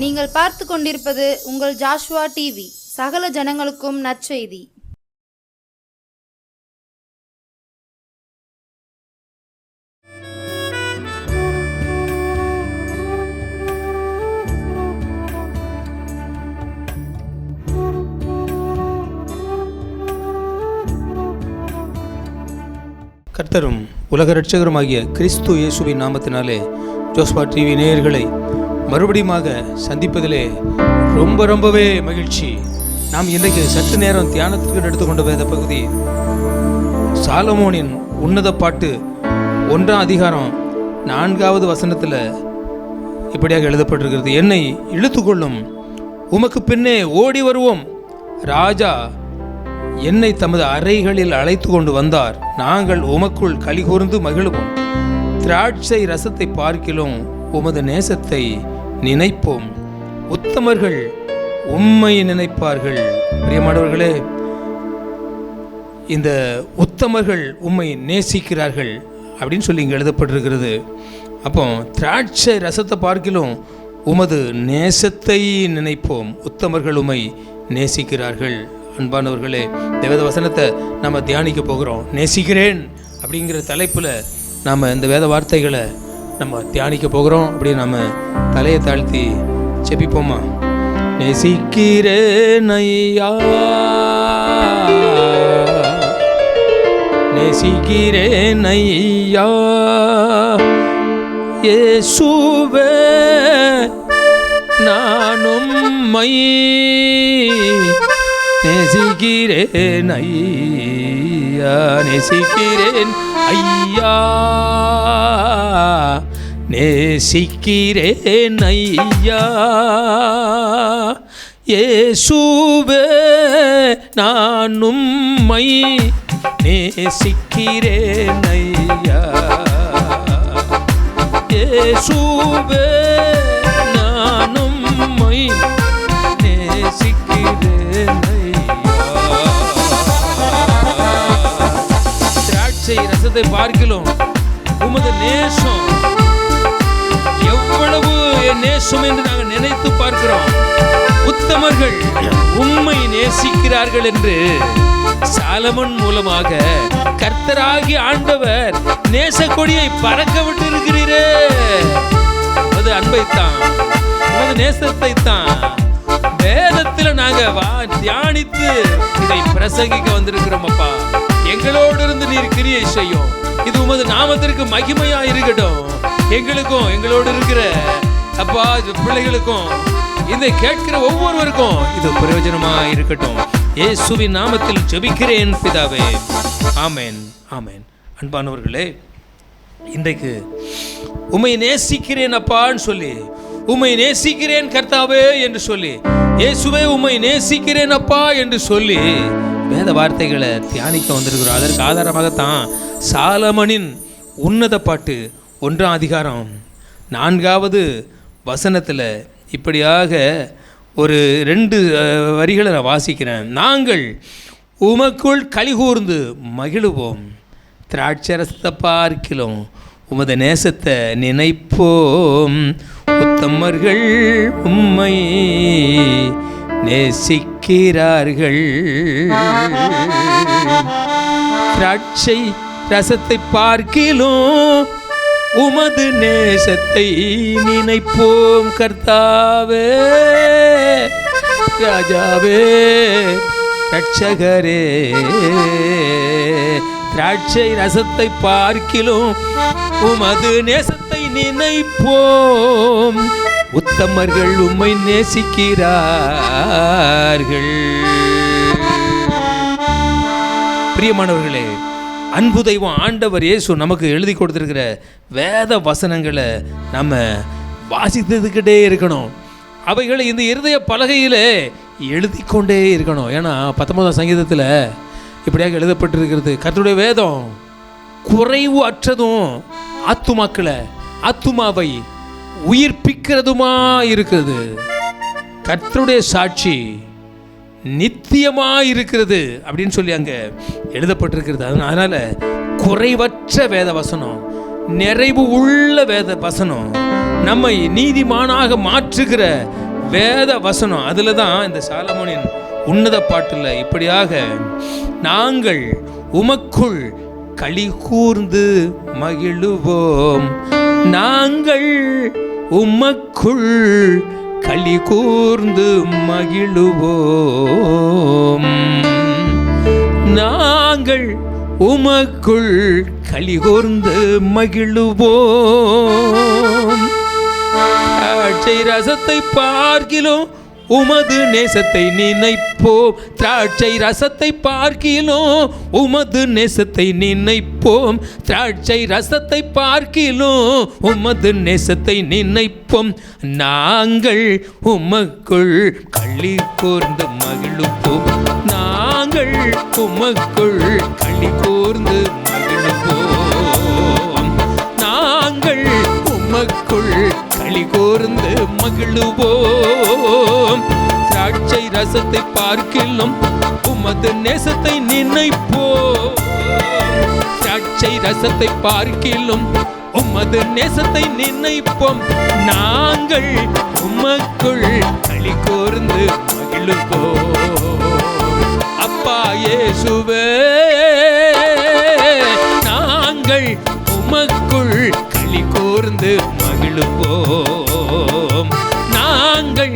நீங்கள் பார்த்து கொண்டிருப்பது உங்கள் ஜாஷுவா டிவி. சகல ஜனங்களுக்கும் நற்செய்தி. கர்த்தரும் உலக இரட்சகருமாகிய கிறிஸ்து இயேசுவின் நாமத்தினாலே ஜோஸ்பா டிவி நேயர்களை மறுபடியுமாக சந்திப்பதிலே ரொம்பவே மகிழ்ச்சி. நாம் இன்றைக்கு சற்று நேரம் தியானத்திற்கு எடுத்துக்கொண்ட வேத பகுதி சாலமோனின் உன்னத பாட்டு 1 அதிகாரம் 4வது வசனத்தில் இப்படியாக எழுதப்பட்டிருக்கிறது. என்னை இழுத்துக்கொள்ளும், உமக்கு பின்னே ஓடி வருவோம். ராஜா என்னை தமது அறைகளில் அழைத்து கொண்டு வந்தார். நாங்கள் உமக்குள் கலிகூர்ந்து மகிழுவோம். திராட்சை ரசத்தை பார்க்கிலும் உமது நேசத்தை நினைப்போம். உத்தமர்கள் உம்மை நினைப்பார்கள். பிரியமானவர்களே, இந்த உத்தமர்கள் உம்மை நேசிக்கிறார்கள் அப்படின்னு சொல்லி இங்கே எழுதப்பட்டிருக்கிறது. அப்போ திராட்சை ரசத்தை பார்க்கிலும் உமது நேசத்தை நினைப்போம். உத்தமர்கள் உம்மை நேசிக்கிறார்கள். அன்பானவர்களே, தேவத வசனத்தை நம்ம தியானிக்க போகிறோம். நேசிக்கிறேன் அப்படிங்கிற தலைப்பில் நாம் இந்த வேத வார்த்தைகளை நம்ம தியானிக்க போகிறோம். அப்படி நம்ம தலையை தாழ்த்தி செபிப்போமா? நேசிக்கிறேன் ஐயா, நேசிக்கிறேன் ஐயா, இயேசுவே நானும் மை நேசிக்கிறேன் ஐயா, நேசிக்கிறேன் ஐயா, நேசிக்கிறேன் ஐயா, இயேசுவே நான் உம்மை நேசிக்கிறேன் ஐயா, இயேசுவே நான் உம்மை நேசிக்கிறேன். ரசத்தை பார்க்கிலும் உமது நேசம் எவ்வளவு நேசம் என்று நாங்கள் நினைத்து பார்க்கிறோம். உத்தமர்கள் உம்மை நேசிக்கிறார்கள் என்று சாலமோன் மூலமாக கர்த்தராகி ஆண்டவர் நேச கொடியை பறக்க விட்டு இருக்கிறீரே. அது அன்பைத்தான், உமது நேசத்தை தான் வேதத்தில் நாங்க தியானித்து இதை பிரசங்கிக்க வந்திருக்கிறோம். அப்பா, எங்களோடு இருந்து நீர் கிரியை செய்யும். இது உமது நாமத்திற்கு மகிமையா இருக்கட்டும். எங்களுக்கும் எங்களோடு இருக்கிற அப்பா பிள்ளைகளுக்கும் இதை கேட்கிற ஒவ்வொருவருக்கும் இது பிரயோஜனமா இருக்கட்டும். இயேசுவின் நாமத்தில் ஜெபிக்கிறேன் பிதாவே, ஆமென் ஆமென். அன்பானவர்களே, இன்றைக்கு உம்மை நேசிக்கிறேன் அப்பான்னு சொல்லி, உம்மை நேசிக்கிறேன் கர்த்தாவே என்று சொல்லி, இயேசுவே உம்மை நேசிக்கிறேன் அப்பா என்று சொல்லி வேத வார்த்தைகளை தியானிக்க வந்திருக்கிறோம். அதற்கு ஆதாரமாகத்தான் சாலமோனின் உன்னத பாட்டு 1 அதிகாரம் 4வது வசனத்தில் இப்படியாக ஒரு 2 வரிகளை நான் வாசிக்கிறேன். நாங்கள் உமக்குள் கலிகூர்ந்து மகிழுவோம். திராட்சரசத்தை பார்க்கிலும் உமது நேசத்தை நினைப்போம். உத்தமர்கள் உம்மை நேசிக்கிறார்கள். திராட்சை ரசத்தை பார்க்கிலும் உமது நேசத்தை நினைப்போம். கர்த்தாவே, ராஜாவே, ரட்சகரே, திராட்சை ரசத்தை பார்க்கிலும் உமது நேசத்தை நினைப்போம். உத்தமர்கள் உம்மை நேசிக்கிறார்கள். பிரியமானவர்களே, அன்பு தெய்வம் ஆண்டவர் இயேசு நமக்கு எழுதி கொடுத்திருக்கிற வேத வசனங்களை நம்ம வாசித்துக்கிட்டே இருக்கணும். அவைகளை இந்த இருதய பலகையில் எழுதி கொண்டே இருக்கணும். ஏன்னா 19ஆம் சங்கீதத்தில் இப்படியாக எழுதப்பட்டிருக்கிறது, கர்த்தருடைய வேதம் குறைவு அற்றதும் ஆத்துமாவை உயிர்ப்பிக்கிறதுமா இருக்கிறது. கர்த்தருடைய சாட்சி நித்தியமா இருக்கிறது அப்படின்னு சொல்லி அங்க எழுதப்பட்டிருக்கிறது. அதனால குறைவற்ற வேத வசனம், நிறைவு உள்ள வேத வசனம், நம்மை நீதிமானாக மாற்றுகிற வேத வசனம், அதில் தான் இந்த சாலமோனின் உன்னத பாட்டில் இப்படியாக, நாங்கள் உமக்குள் களி கூர்ந்து மகிழுவோம், நாங்கள் உமக்குள் களி கூர்ந்து மகிழுவோம், நாங்கள் உமக்குள் களி கூர்ந்து மகிழுவோம். திராட்சை ரசத்தை பார்க்கிலும் உமது நேசத்தை நினைப்போம், திராட்சை ரசத்தை பார்க்கிலும் உமது நேசத்தை நினைப்போம், திராட்சை ரசத்தை பார்க்கிலும் உமது நேசத்தை நினைப்போம், நாங்கள் உமக்குள் களி கூர்ந்து மகிழுவோம், நாங்கள் உமக்குள் களி கூர்ந்து மகிழுவோம், நாங்கள் உமக்குள் களி கூர்ந்து மகிழுவோம், திராட்சை ரசத்தை பார்க்கிலும் உமது நேசத்தை நினைப்போம், திராட்சை ரசத்தை பார்க்கிலும் உமது நேசத்தை நினைப்போம், நாங்கள் உமக்குள் களி கூர்ந்து மகிழுவோம். அப்பா இயேசுவே, நாங்கள் உமக்குள் களி கூர்ந்து மகிழுவோம், நாங்கள்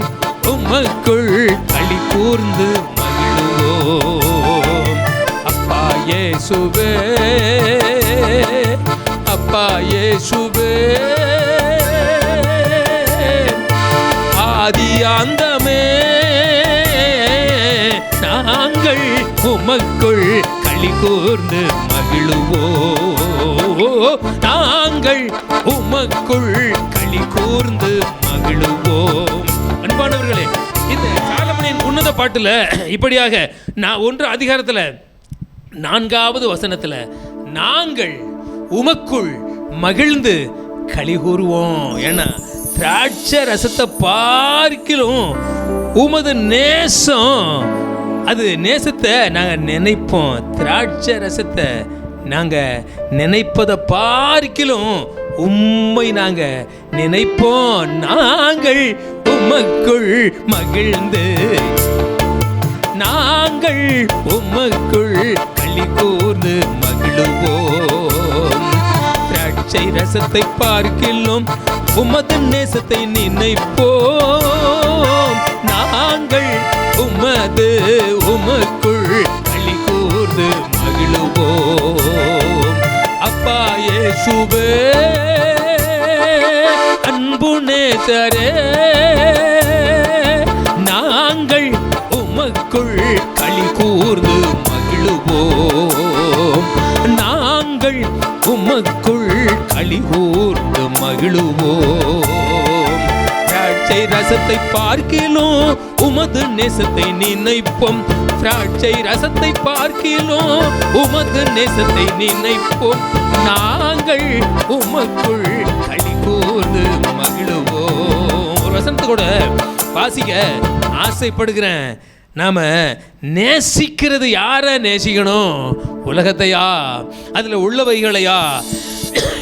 உமக்குள் களி கூர்ந்து மகிழுவோம். அப்பா இயேசுவே, அப்பா இயேசுவே, ஆதி அந்தமே நாங்கள் உமக்குள் களி கூர்ந்து மகிழுவோம், நாங்கள் உமக்குள் களி கூர்ந்து மகிழுவோம். அன்பானவர்களே, இந்த சாலமோனின் உன்னத பாட்டுல இப்படியாக 1 அதிகாரத்தில் 4வது வசனத்தில், நாங்கள் உமக்குள் மகிழ்ந்து களி கூறுவோம். ஏன்னா திராட்சை ரசத்தை பார்க்கிலும் உமது நேசம், அது நேசத்தை நாங்கள் நினைப்போம், திராட்சை ரசத்தை நாங்கள் நினைப்பதை பார்க்கிலும் உம்மை நாங்கள் நினைப்போம், நாங்கள் உமக்குள் மகிழ்ந்து, நாங்கள் உமக்குள் களி கூர்ந்து மகிழுவோம், திராட்சை ரசத்தை பார்க்கிலும் உமது நேசத்தை நினைப்போம், நாங்கள் உமக்குள் களி கூர்ந்து மகிழுவோம். அப்பா இயேசுவே, அன்பு நேசரே, நாங்கள் உமக்குள் களி கூர்ந்து மகிழுவோம், நாங்கள் உமக்குள் களி கூர்ந்து மகிழுவோம், திராட்சை ரசத்தை பார்க்கிலும் உமது நேசத்தை நினைப்போம், திராட்சை ரசத்தை பார்க்கிலும் உமது நேசத்தை நினைப்போம், நாங்கள் உமக்குள் களி கூர்ந்து மகிழுவோம். ஒரு வசனத்தை கூட வாசிக்க ஆசைப்படுகிறேன். நாம நேசிக்கிறது யாரை நேசிக்கணும்? உலகத்தையா, அதில் உள்ளவைகளையா,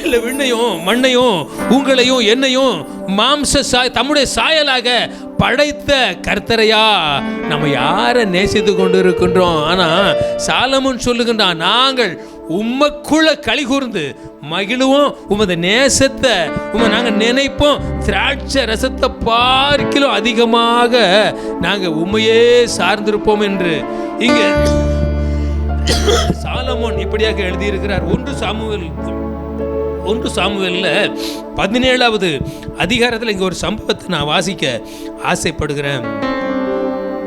இல்லை விண்ணையும் மண்ணையும் உங்களையும் என்னையும் தம்முடைய சாயலாக படைத்த கர்த்தரையா நம்ம யாரை நேசித்து கொண்டு இருக்கின்றோம்? ஆனால் சாலமோன் சொல்லுகின்றான், நாங்கள் உம்மக்குள்ள களி கூர்ந்து மகிழுவோம், உமது நேசத்தை நாங்கள் நினைப்போம், திராட்சை ரசத்தை பார்க்கிலும் அதிகமாக நாங்கள் உண்மையே சார்ந்திருப்போம் என்று இங்கே சாலமோன் இப்படியாக எழுதியிருக்கிறார். 1 சாமுவேல்ல 17வது அதிகாரத்தில் இங்கே ஒரு சம்பவத்தை நான் வாசிக்க ஆசைப்படுகிறேன்.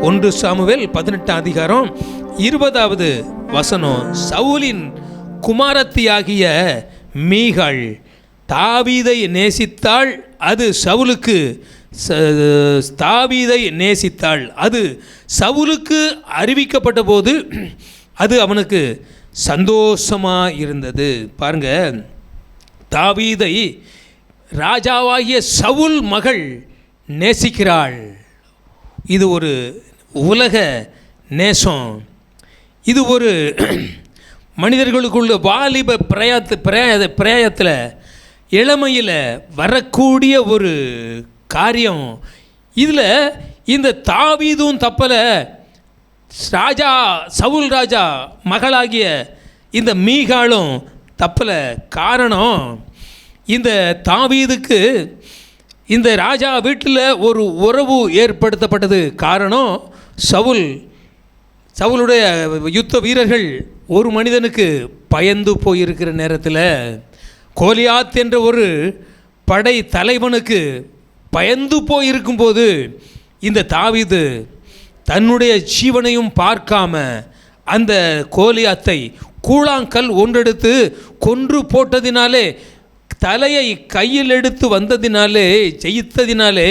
1 சாமுவேல் 18 அதிகாரம் 20வது வசனம். சவுலின் குமாரத்தியாகிய மீகாள் தாவீதை நேசித்தாள், அது சவுலுக்கு தாவீதை நேசித்தாள், அது சவுலுக்கு அறிவிக்கப்பட்ட போது அது அவனுக்கு சந்தோஷமாக இருந்தது. பாருங்க, தாவீதை ராஜாவாகிய சவுல் மகள் நேசிக்கிறாள். இது ஒரு உலக நேசம். இது ஒரு மனிதர்களுக்குள்ள வாலிப பிரயத்தில் இளமையில் வரக்கூடிய ஒரு காரியம். இதில் இந்த தாவீதும் தப்பலை, ராஜா சவுல் ராஜா மகளாகிய இந்த மீகாலும் தப்பலை. காரணம், இந்த தாவீதுக்கு இந்த ராஜா வீட்டில் ஒரு உறவு ஏற்படுத்தப்பட்டது. காரணம், சவுலுடைய யுத்த வீரர்கள் ஒரு மனிதனுக்கு பயந்து போயிருக்கிற நேரத்தில், கோலியாத் என்ற ஒரு படை தலைவனுக்கு பயந்து போயிருக்கும்போது இந்த தாவீது தன்னுடைய ஜீவனையும் பார்க்காம அந்த கோலியாத்தை கூழாங்கல் ஒன்றெடுத்து கொன்று போட்டதினாலே, தலையை கையில் எடுத்து வந்ததினாலே, ஜெயித்ததினாலே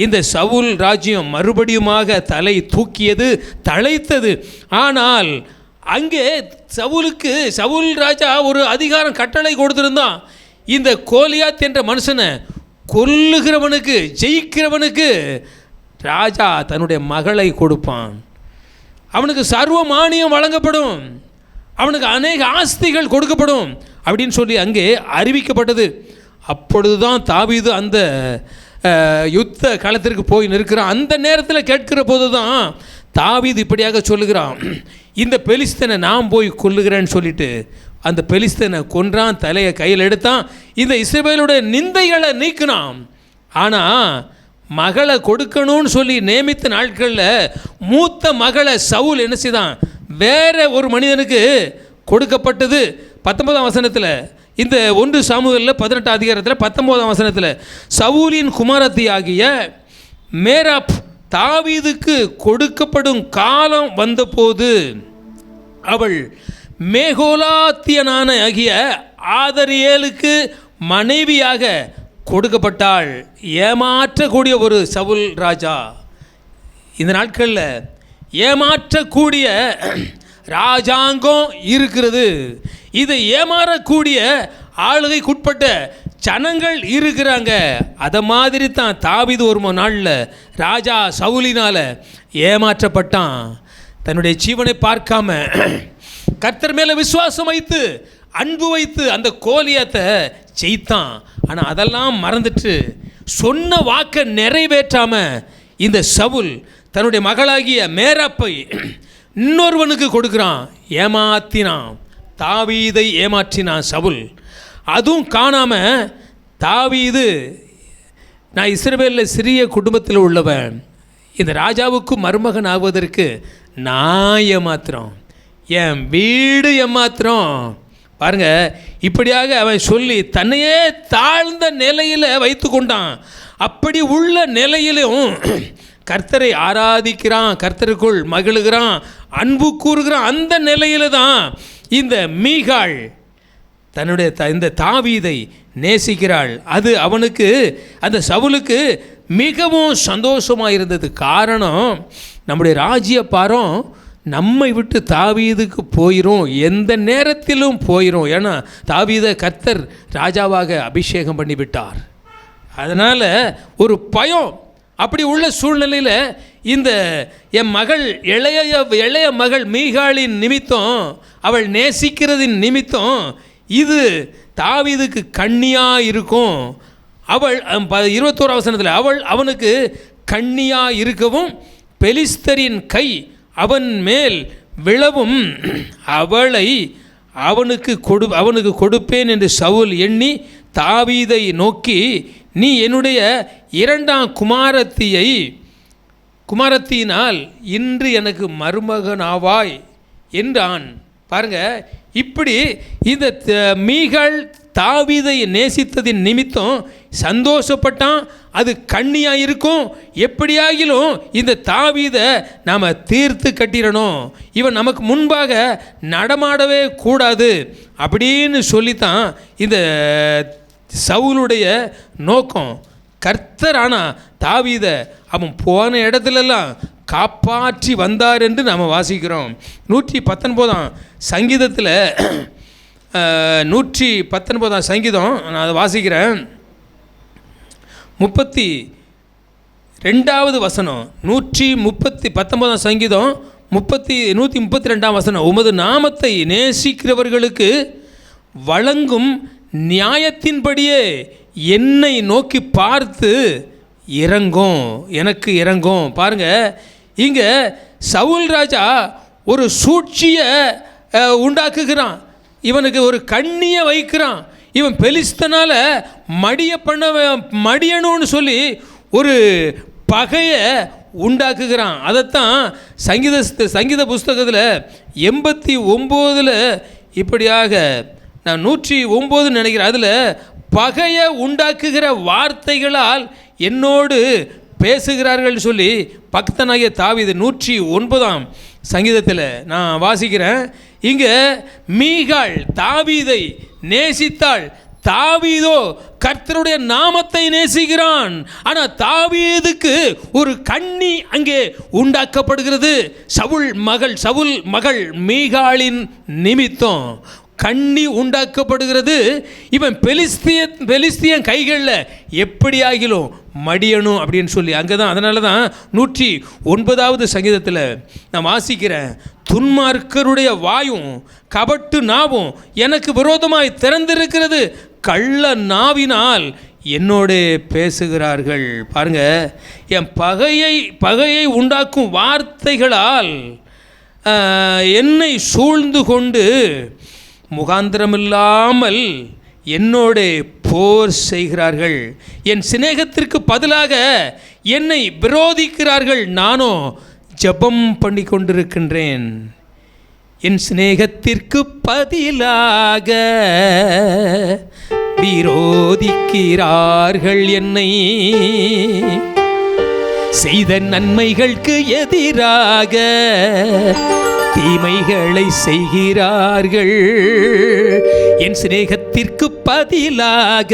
இந்த சவுல் ராஜ்யம் மறுபடியுமாக தலை தூக்கியது, தழைத்தது. ஆனால் அங்கே சவுல் ராஜா ஒரு அதிகாரம் கட்டளை கொடுத்திருந்தான். இந்த கோலியாத் என்ற மனுஷனை கொல்லுகிறவனுக்கு, ஜெயிக்கிறவனுக்கு ராஜா தன்னுடைய மகளை கொடுப்பான், அவனுக்கு சர்வ மானியம் வழங்கப்படும், அவனுக்கு அநேக ஆஸ்திகள் கொடுக்கப்படும் அப்படின்னு சொல்லி அங்கே அறிவிக்கப்பட்டது. அப்பொழுது தான் தாவீது அந்த யுத்த களத்திற்கு போய் நிற்கிறான். அந்த நேரத்தில் கேட்கிற போது தான் தாவீது இப்படியாக சொல்லுகிறான், இந்த பெலிஸ்தனை நான் போய் கொல்லுகிறேன்னு சொல்லிட்டு அந்த பெலிஸ்தனை கொன்றான், தலையை கையில் எடுத்தான், இந்த இஸ்ரவேலுடைய நிந்தைகளை நீக்கினான். ஆனால் மகளை கொடுக்கணும்னு சொல்லி நியமித்த நாட்களில் மூத்த மகளை சவுல் என்ன செய்தான், வேற ஒரு மனிதனுக்கு கொடுக்கப்பட்டது. 19ஆம் வசனத்தில், இந்த 1 சாமுவேலில் 18 அதிகாரத்தில் 19ஆம் வசனத்தில், சவுலின் குமாரத்தி ஆகிய மேராப் தாவீதுக்கு கொடுக்கப்படும் காலம் வந்தபோது அவள் மேகோலாத்தியனான ஆகிய ஆதரியேலுக்கு மனைவியாக கொடுக்கப்பட்டாள். ஏமாற்றக்கூடிய ஒரு சவுல் ராஜா. இந்த நாட்களில் ஏமாற்றக்கூடிய ராஜாங்கம் இருக்கிறது. இதை ஏமாறக்கூடிய ஆளுகைக்குட்பட்ட ஜனங்கள் இருக்கிறாங்க. அதை மாதிரி தான் தாவீது ஒரு நாளில் ராஜா சவுலினால் ஏமாற்றப்பட்டான். தன்னுடைய ஜீவனை பார்க்காம கர்த்தர் மேலே விசுவாசம் வைத்து அன்பு வைத்து அந்த கோலியாத்தை ஜெயித்தான். ஆனால் அதெல்லாம் மறந்துட்டு சொன்ன வாக்கை நிறைவேற்றாம இந்த சவுல் தன்னுடைய மகளாகிய மேராப்பை இன்னொருவனுக்கு கொடுக்குறான், ஏமாத்தினான், தாவீதை ஏமாற்றினான் சவுல். அதுவும் காணாமல் தாவீது, நான் இஸ்ரவேலில் சிறிய குடும்பத்தில் உள்ளவன், இந்த ராஜாவுக்கு மருமகன் ஆவதற்கு நான் ஏமாத்துறோம், என் வீடு ஏமாத்துறோம். பாருங்க, இப்படியாக அவன் சொல்லி தன்னையே தாழ்ந்த நிலையில் வைத்து கொண்டான். அப்படி உள்ள நிலையிலும் கர்த்தரை ஆராதிக்கிறான், கர்த்தருக்குள் மகிழுகிறான், அன்பு கூறுகிறான். அந்த நிலையில தான் இந்த மீகாள் தன்னுடைய இந்த தாவீதை நேசிக்கிறாள். அது அவனுக்கு, அந்த சவுலுக்கு மிகவும் சந்தோஷமாக இருந்தது. காரணம், நம்முடைய ராஜ்ய பாரம் நம்மை விட்டு தாவீதுக்கு போயிடும், எந்த நேரத்திலும் போயிடும். ஏன்னா தாவீதை கர்த்தர் ராஜாவாக அபிஷேகம் பண்ணிவிட்டார். அதனால் ஒரு பயம். அப்படி உள்ள சூழ்நிலையில் இந்த என் மகள் இளைய மகள் மீகாளின் நிமித்தம், அவள் நேசிக்கிறதின் நிமித்தம் இது தாவீதுக்கு கண்ணியாக இருக்கும். அவள் 21ஆம் வசனத்தில், அவள் அவனுக்கு கண்ணியாக இருக்கவும் பெலிஸ்தரின் கை அவன் மேல் விழவும் அவளை அவனுக்கு கொடுப்பேன் என்று சவுல் எண்ணி தாவீதை நோக்கி, நீ என்னுடைய 2ஆம் குமாரத்தியினால் இன்று எனக்கு மருமகனாவாய் என்றான். பாருங்க, இப்படி இந்த மீகாள் தாவீதை நேசித்ததின் நிமித்தம் சந்தோஷப்பட்டான். அது கண்ணியாக இருக்கும். எப்படியாகிலும் இந்த தாவீதை நாம் தீர்த்து கட்டிடணும், இவன் நமக்கு முன்பாக நடமாடவே கூடாது அப்படின்னு சொல்லித்தான் இந்த சவுலுடைய நோக்கம். கர்த்தர் ஆனால் தாவீதை அவன் போன இடத்துலெல்லாம் காப்பாற்றி வந்தார் என்று நாம் வாசிக்கிறோம். 119ஆம் சங்கீதத்தில் 119ஆம் சங்கீதம் நான் அதை வாசிக்கிறேன். 32வது வசனம், 19ஆம் சங்கீதம் 132ஆம் வசனம். உமது நாமத்தை நேசிக்கிறவர்களுக்கு வழங்கும் நியாயத்தின்படியே என்னை நோக்கி பார்த்து இறங்கும், எனக்கு இறங்கும். பாருங்க, இங்க சவுல் ராஜா ஒரு சூழ்ச்சியை உண்டாக்குகிறான். இவனுக்கு ஒரு கண்ணியை வைக்கிறான். இவன் பெலிஸ்தனால மடியணும்னு சொல்லி ஒரு பகையை உண்டாக்குகிறான். அதைத்தான் சங்கீத புஸ்தகத்தில் 89 இப்படியாக, நான் 109 நினைக்கிறேன், அதில் பகையை உண்டாக்குகிற வார்த்தைகளால் என்னோடு பேசுகிறார்கள் சொல்லி பக்தனாகிய தாவீது 109 சங்கீதத்தில் நான் வாசிக்கிறேன். இங்கே மீகாள் தாவீதை நேசித்தாள். தாவீதோ கர்த்தருடைய நாமத்தை நேசிக்கிறான். ஆனால் தாவீதுக்கு ஒரு கண்ணி அங்கே உண்டாக்கப்படுகிறது. சவுல் மகள் மீகாளின் நிமித்தம் கண்ணி உண்டாக்கப்படுகிறது. இவன் பெலிஸ்தியன் கைகளில் எப்படி ஆகிலும் மடியணும் அப்படின்னு சொல்லி அங்கே தான். அதனால தான் 109 சங்கீதத்தில் நான் வாசிக்கிறேன், துன்மார்க்கருடைய வாயும் கபட்டு நாவும் எனக்கு விரோதமாய் திறந்திருக்கிறது, கள்ள நாவினால் என்னோட பேசுகிறார்கள். பாருங்க, என் பகையை உண்டாக்கும் வார்த்தைகளால் என்னை சூழ்ந்து கொண்டு முகாந்திரமில்லாமல் என்னோட போர் செய்கிறார்கள். என் சிநேகத்திற்கு பதிலாக என்னை விரோதிக்கிறார்கள். நானோ ஜெபம் பண்ணி கொண்டிருக்கின்றேன். என் சிநேகத்திற்கு பதிலாக விரோதிக்கிறார்கள். என்னை செய்த நன்மைகளுக்கு எதிராக தீமைகளை செய்கிறார்கள். என் சிநேகத்திற்கு பதிலாக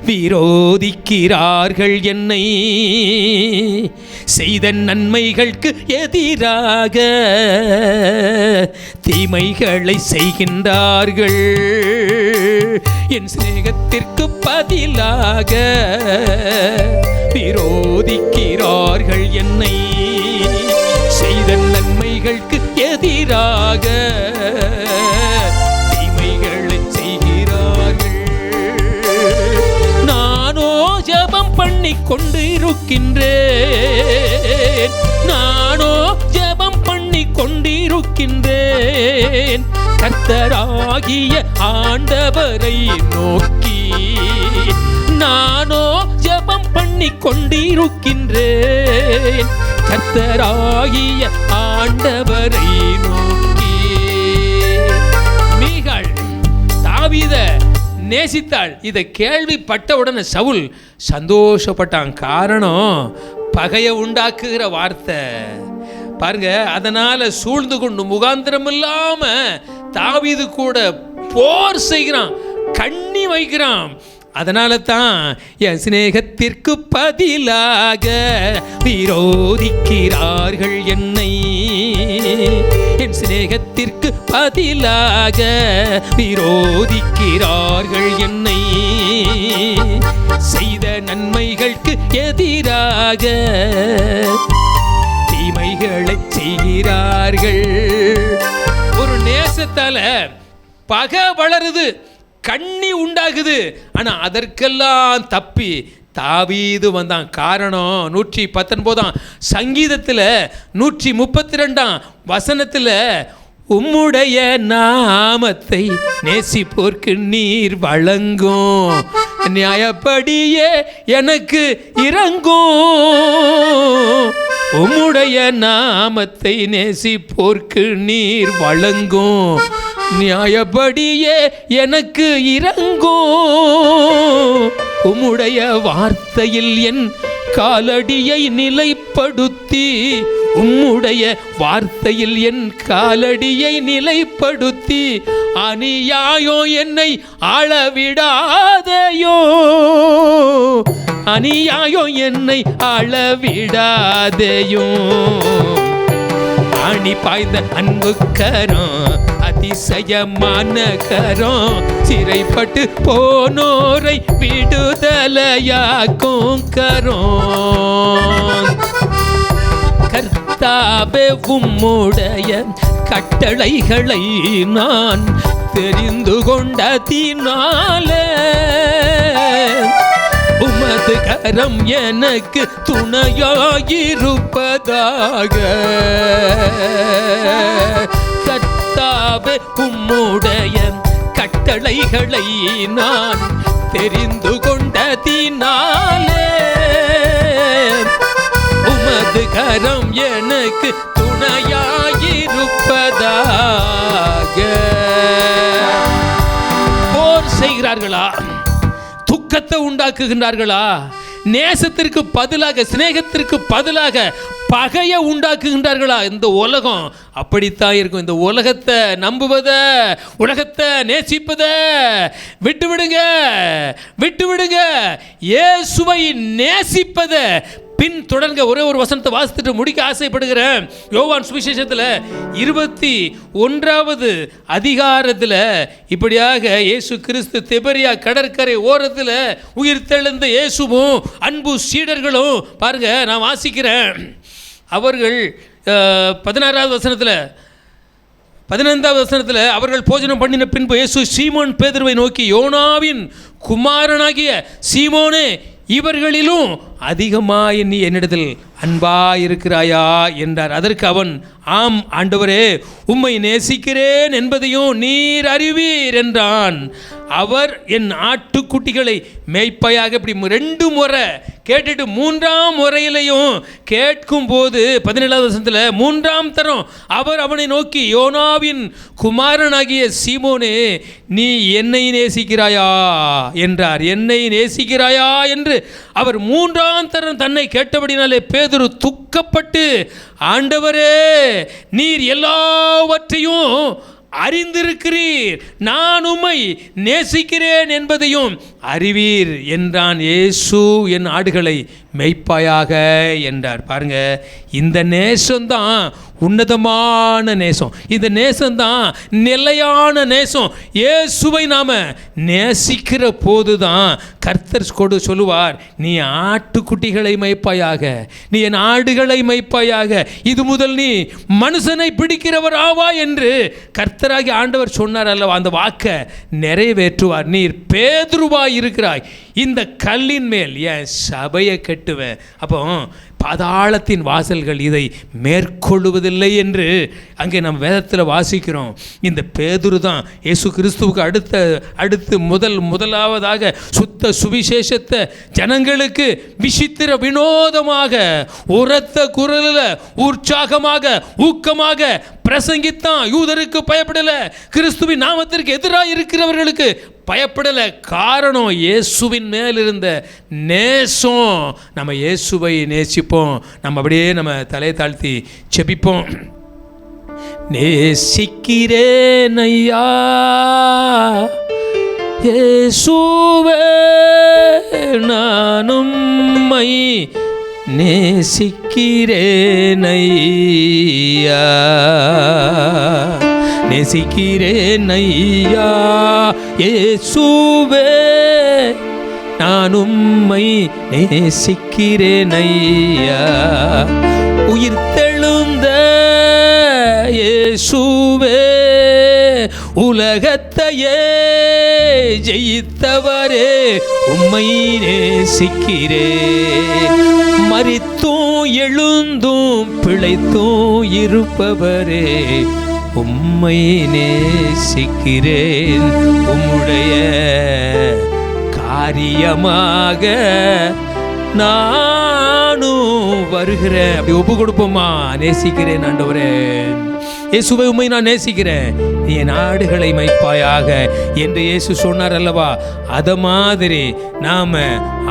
விரோதிக்கிறார்கள். என்னை செய்த நன்மைகளுக்கு எதிராக தீமைகளை செய்கின்றார்கள். என் சிநேகத்திற்கு பதிலாக விரோதிக்கிறார்கள். என்னை செய்த நன்மைகளுக்கு எதிராக தீமைகளை செய்கிறார்கள். நானோ ஜெபம் பண்ணி கொண்டு இருக்கின்றேன். நானோ ஜெபம் பண்ணி கொண்டிருக்கின்றேன். கர்த்தராகிய ஆண்டவரை நோக்கி நானோ ஜெபம் பண்ணி கொண்டிருக்கின்றேன். கர்த்தராகிய ஆண்டவரை நோக்கி. மீகாள் தாவீத நேசித்தாள். இதை கேள்விப்பட்டவுடனே சவுல் சந்தோஷப்பட்டான். காரணம், பகையை உண்டாக்குகிற வார்த்தை பாருங்க. அதனால சூழ்ந்து கொண்டு முகாந்திரம் இல்லாம தாவீது கூட போர் செய்கிறான், கண்ணி வைக்கிறான். அதனால தான் என் சிநேகத்திற்கு பதிலாக விரோதிக்கிறார்கள். என்னை என் சிநேகத்திற்கு பதிலாக விரோதிக்கிறார்கள். என்னை செய்த நன்மைகளுக்கு எதிராக தீமைகளை செய்கிறார்கள். ஒரு நேசத்தால பகை வளருது, கண்ணி உண்டாகுது. ஆனால் அதற்கெல்லாம் தப்பி தாவீது வந்தான். காரணம், 119 சங்கீதத்தில் 132 உம்முடைய நாமத்தை நேசிப்போர்க்கு நீர் வழங்கும், நியாயப்படியே எனக்கு இறங்கும். உம்முடைய நாமத்தை நேசிப்போர்க்கு நீர் வழங்கும், நியாயப்படியே எனக்கு இறங்கும். உம்முடைய வார்த்தையில் என் காலடியை நிலைப்படுத்தி, உம்முடைய வார்த்தையில் என் காலடியை நிலைப்படுத்தி, அநியாயோ என்னை ஆளவிடாதையோ, அநியாயோ என்னை ஆளவிடாதையோ. அணி பாய்ந்த அன்பு கரம், அதிசயமான கரம், சிறைப்பட்டு போனோரை விடுதலையாக்கும் கரம். கர்த்தாவே உம்முடைய கட்டளைகளை நான் தெரிந்து கொண்டதினாலே, உமது உமது கரம் எனக்கு துணையாயிருப்பதாக. கர்த்தாவே உம்முடைய கட்டளைகளை நான் தெரிந்து கொண்டதினாலே உமது கரம் எனக்கு துணையாயிருப்பதாக. போர் செய்கிறார்களா? துக்கத்தை உண்டாக்குகின்றார்களா? நேசத்திற்கு பதிலாக, சிநேகத்திற்கு பதிலாக பகையை உண்டாக்குகின்றார்களா? இந்த உலகம் அப்படித்தான் இருக்கும். இந்த உலகத்தை நம்புவத, உலகத்தை நேசிப்பத விட்டுவிடுங்க, விட்டுவிடுங்க. இயேசுவை நேசிப்பத பின் தொடர்ங்க. ஒரே ஒரு வசனத்தை வாசித்துட்டு முடிக்க ஆசைப்படுகிறேன். யோவான் சுவிசேஷத்தில் 21வது அதிகாரத்தில் இப்படியாக இயேசு கிறிஸ்து திபெரியா கடற்கரை ஓரத்தில் உயிர் தெழுந்த இயேசுவும் அன்பு சீடர்களும் பாருங்க, நான் வாசிக்கிறேன். அவர்கள் 16வது வசனத்தில், 15வது வசனத்தில், அவர்கள் போஜனம் பண்ணின பின்பு இயேசு சீமோன் பேதுருவை நோக்கி, யோனாவின் குமாரனாகிய சீமோனே, இவர்களிலும் அதிகமாய் நீ என்னிடத்தில் அன்பாயிருக்கிறாயா என்றார். அதற்கு அவன், ஆம் ஆண்டவரே, உம்மை நேசிக்கிறேன் என்பதையும் நீர் அறிவீர் என்றான். அவர் என் ஆட்டுக்குட்டிகளை மேய்ப்பையாக. இப்படி 2 முறை கேட்டுட்டு 3ஆம் முறையிலையும் கேட்கும் போது 17வது வசனத்தில் 3ஆம் தரம் அவர் அவனை நோக்கி, யோனாவின் குமாரனாகிய சீமோனே, நீ என்னை நேசிக்கிறாயா என்றார். என்னை நேசிக்கிறாயா என்று அவர் 3ஆம் தரம் தன்னை கேட்டபடினாலே பேதுரு துக்கப்பட்டு, ஆண்டவரே, நீர் எல்லாவற்றையும் அறிந்திருக்கிறீர், நான் உம்மை நேசிக்கிறேன் என்பதையும் அறிவீர் என்றான். இயேசு என் ஆடுகளை மெய்ப்பாயாக என்றார். பாருங்க, இந்த நேசம்தான் உன்னதமான நேசம். இந்த நேசம்தான் நிலையான நேசம். இயேசுவை நாம நேசிக்கிற போதுதான் கர்த்தர் சொல்லுவார், நீ ஆட்டுக்குட்டிகளை மெய்ப்பாயாக, நீ என் ஆடுகளை மெய்ப்பாயாக, இது முதல் நீ மனுஷனை பிடிக்கிறவர் ஆவா என்று கர்த்தராகி ஆண்டவர் சொன்னார் அல்லவா? அந்த வாக்கை நிறைவேற்றுவார். நீர் பேதுருவாய் இருக்கிறாய், இந்த கல்லின் மேல் என் சபையை கட்டுவேன். அப்போ பாதாளத்தின் வாசல்கள் இதை மேற்கொள்வதில்லை என்று அங்கே நம்ம வேதத்தில் வாசிக்கிறோம். இந்த பேதுரு தான் இயேசு கிறிஸ்துவுக்கு அடுத்து முதலாவதாக சுத்த சுவிசேஷத்தை ஜனங்களுக்கு விசித்திர வினோதமாக உரத்த குரலில் உற்சாகமாக ஊக்கமாக பிரசங்கித்தான். யூதருக்கு பயப்படல, கிறிஸ்துவின் நாமத்திற்கு எதிராக இருக்கிறவர்களுக்கு பயப்படல. காரணம் இயேசுவின் மேல் இருந்த நேசம். நம்ம இயேசுவை நேசிப்போம். நம்ம அப்படியே நம்ம தலையை தாழ்த்தி செபிப்போம். நேசிக்கிறேன் ஐயா இயேசுவே, நான் உம்மை நேசிக்கிறேன் ஐயா, நேசிக்கிறேன் ஐயா இயேசுவே, நான் உம்மை நேசிக்கிறேன் ஐயா. உயிர் தெழுந்த இயேசுவே, உலகத்தையே ஜெயித்தவரே, உம்மை நேசிக்கிறேன். மரித்தும் எழுந்தும் பிழைத்தும் இருப்பவரே, உம்மை நேசிக்கிறேன். உம்முடைய காரியமாக நானும் வருகிறேன். அப்படி ஒப்பு கொடுப்போமா? நேசிக்கிறேன் ஆண்டவரே, இயேசுவை உம்மை நான் நேசிக்கிறேன், நீ என் ஆடுகளை மேய்ப்பாயாக என்று இயேசு சொன்னார் அல்லவா? அத மாதிரி நாம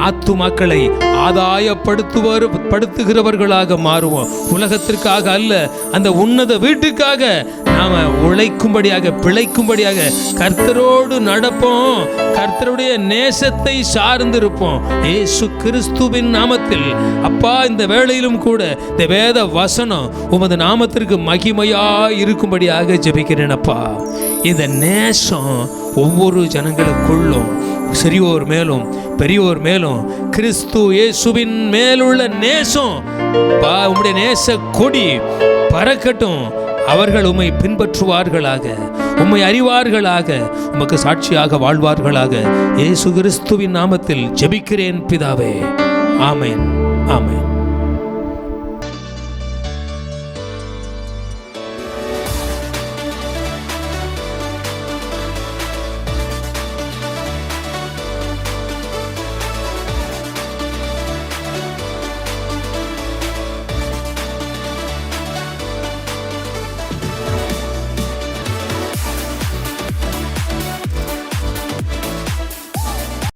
ஆத்துமாக்களை ஆதாயப்படுத்துகிறவர்களாக மாறுவோம். உலகத்திற்காக அல்ல, அந்த உன்னத வீட்டுக்காக நாம உழைக்கும்படியாக, பிழைக்கும்படியாக கர்த்தரோடு நடப்போம். கர்த்தருடைய நேசத்தை சார்ந்திருப்போம். இயேசு கிறிஸ்துவின் நாமத்தில் அப்பா, இந்த வேளையிலும் கூட இந்த வேத வசனம் உமது நாமத்திற்கு மகிமையாய் இருக்கும்படியாக ஜெபிக்கிறேன் அப்பா. இந்த நேசம் ஒவ்வொரு ஜனங்களுக்குள்ளும், சிறியோர் மேலும் பெரியோர் மேலும் கிறிஸ்து இயேசுவின் மேலுள்ள நேசம், உம்முடைய நேச கொடி பறக்கட்டும். அவர்கள் உம்மை பின்பற்றுவார்களாக, உம்மை அறிவார்களாக, உமக்கு சாட்சியாக வாழ்வார்களாக. இயேசு கிறிஸ்துவின் நாமத்தில் ஜெபிக்கிறேன் பிதாவே. ஆமென், ஆமென்.